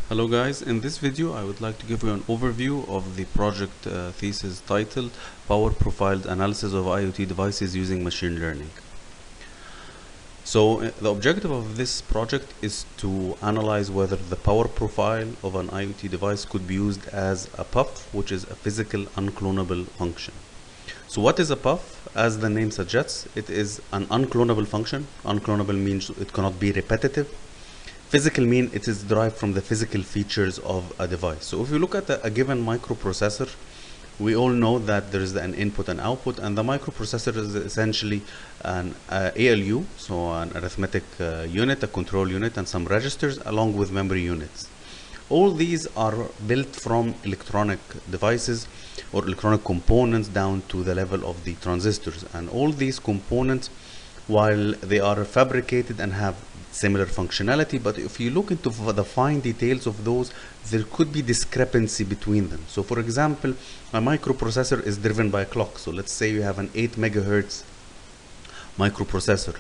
Hello guys, in this video I would like to give you an overview of the project thesis titled Power Profiled Analysis of IoT Devices Using Machine Learning. So the objective of this project is to analyze whether the power profile of an IoT device could be used as a PUF, which is a physical unclonable function. So what is a PUF? As the name suggests, it is an unclonable function. Unclonable means it cannot be repetitive. Physical mean it is derived from the physical features of a device. So if you look at a given microprocessor, we all know that there is an input and output, and the microprocessor is essentially an ALU, so an arithmetic unit, a control unit, and some registers along with memory units. All these are built from electronic devices or electronic components down to the level of the transistors, and all these components, while they are fabricated and have similar functionality, but if you look into the fine details of those, there could be discrepancy between them. So for example, a microprocessor is driven by a clock. So let's say you have an 8 megahertz microprocessor.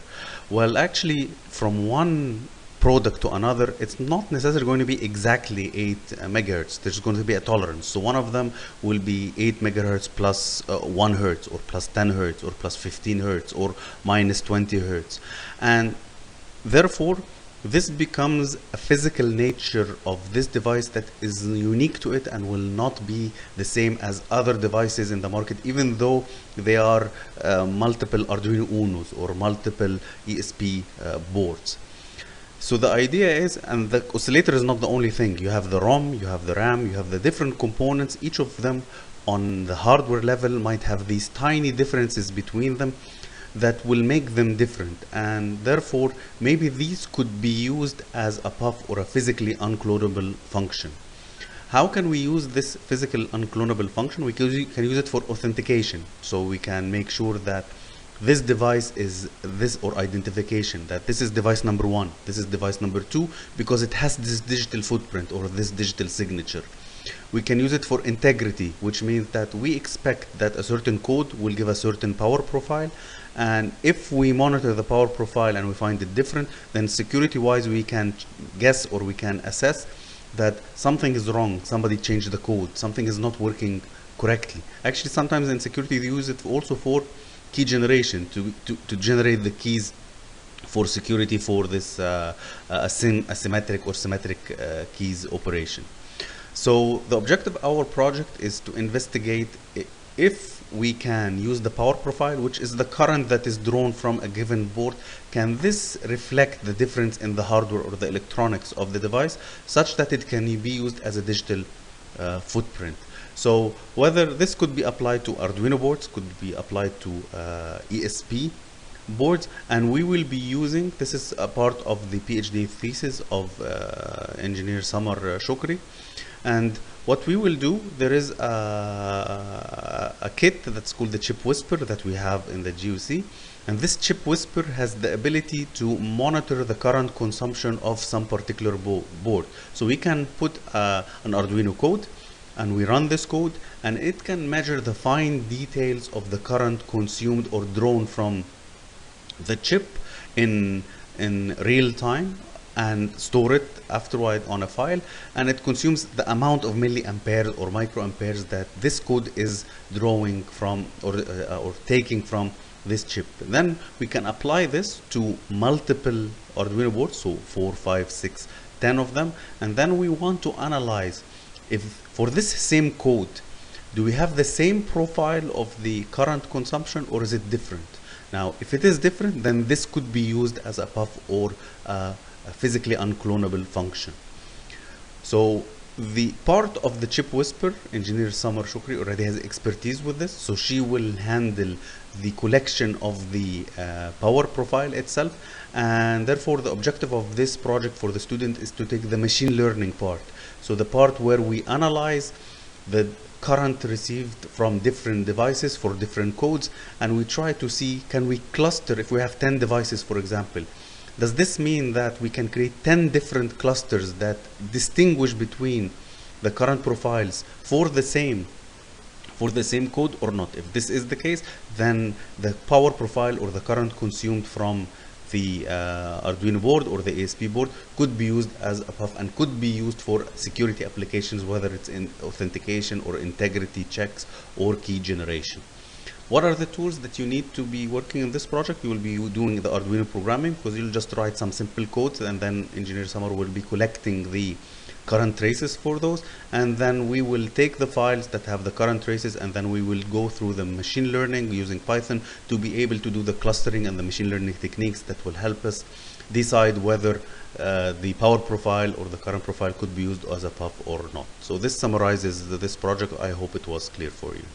Well, actually, from one product to another, it's not necessarily going to be exactly 8 megahertz. There's going to be a tolerance. So one of them will be 8 megahertz plus 1 hertz, or plus 10 hertz, or plus 15 hertz, or minus 20 hertz. And therefore, this becomes a physical nature of this device that is unique to it and will not be the same as other devices in the market, even though they are multiple Arduino Unos or multiple ESP boards. So the idea is, and the oscillator is not the only thing. You have the ROM, you have the RAM, you have the different components. Each of them on the hardware level might have these tiny differences between them that will make them different, and therefore maybe these could be used as a PUF or a physically unclonable function. How can we use this physical unclonable function? We can use it for authentication, so we can make sure that this device is this, or identification, that this is device number 1, this is device number 2, because it has this digital footprint or this digital signature. We can use it for integrity, which means that we expect that a certain code will give a certain power profile, and if we monitor the power profile and we find it different, then security wise we can guess or we can assess that something is wrong, somebody changed the code, something is not working correctly. Actually, sometimes in security they use it also for key generation, to generate the keys for security for this asymmetric or symmetric keys operation. So the objective of our project is to investigate if we can use the power profile, which is the current that is drawn from a given board. Can this reflect the difference in the hardware or the electronics of the device such that it can be used as a digital footprint? So whether this could be applied to Arduino boards, could be applied to ESP boards, and we will be using, this is a part of the PhD thesis of engineer Samar Shukri. And what we will do, there is a kit that's called the Chip Whisper that we have in the GUC, and this Chip Whisper has the ability to monitor the current consumption of some particular board. So we can put an Arduino code, and we run this code, and it can measure the fine details of the current consumed or drawn from the chip in real time, and store it afterward on a file, and it consumes the amount of milliamperes or microamperes that this code is drawing from or taking from this chip. Then we can apply this to multiple Arduino boards, so 4, 5, 6, 10 of them, and then we want to analyze if for this same code, do we have the same profile of the current consumption, or is it different? Now, if it is different, then this could be used as a PUF or a physically unclonable function. So the part of the Chip Whisper, engineer Samar Shukri already has expertise with this, so she will handle the collection of the power profile itself, and therefore the objective of this project for the student is to take the machine learning part. So the part where we analyze the current received from different devices for different codes, and we try to see, can we cluster, if we have 10 devices for example, does this mean that we can create 10 different clusters that distinguish between the current profiles for the same code or not? If this is the case, then the power profile or the current consumed from the Arduino board or the ASP board could be used as a puff and could be used for security applications, whether it's in authentication or integrity checks or key generation. What are the tools that you need to be working in this project? You will be doing the Arduino programming, because you'll just write some simple codes, and then Engineer Summer will be collecting the current traces for those, and then we will take the files that have the current traces, and then we will go through the machine learning using Python to be able to do the clustering and the machine learning techniques that will help us decide whether the power profile or the current profile could be used as a puff or not. So this summarizes this project. I hope it was clear for you.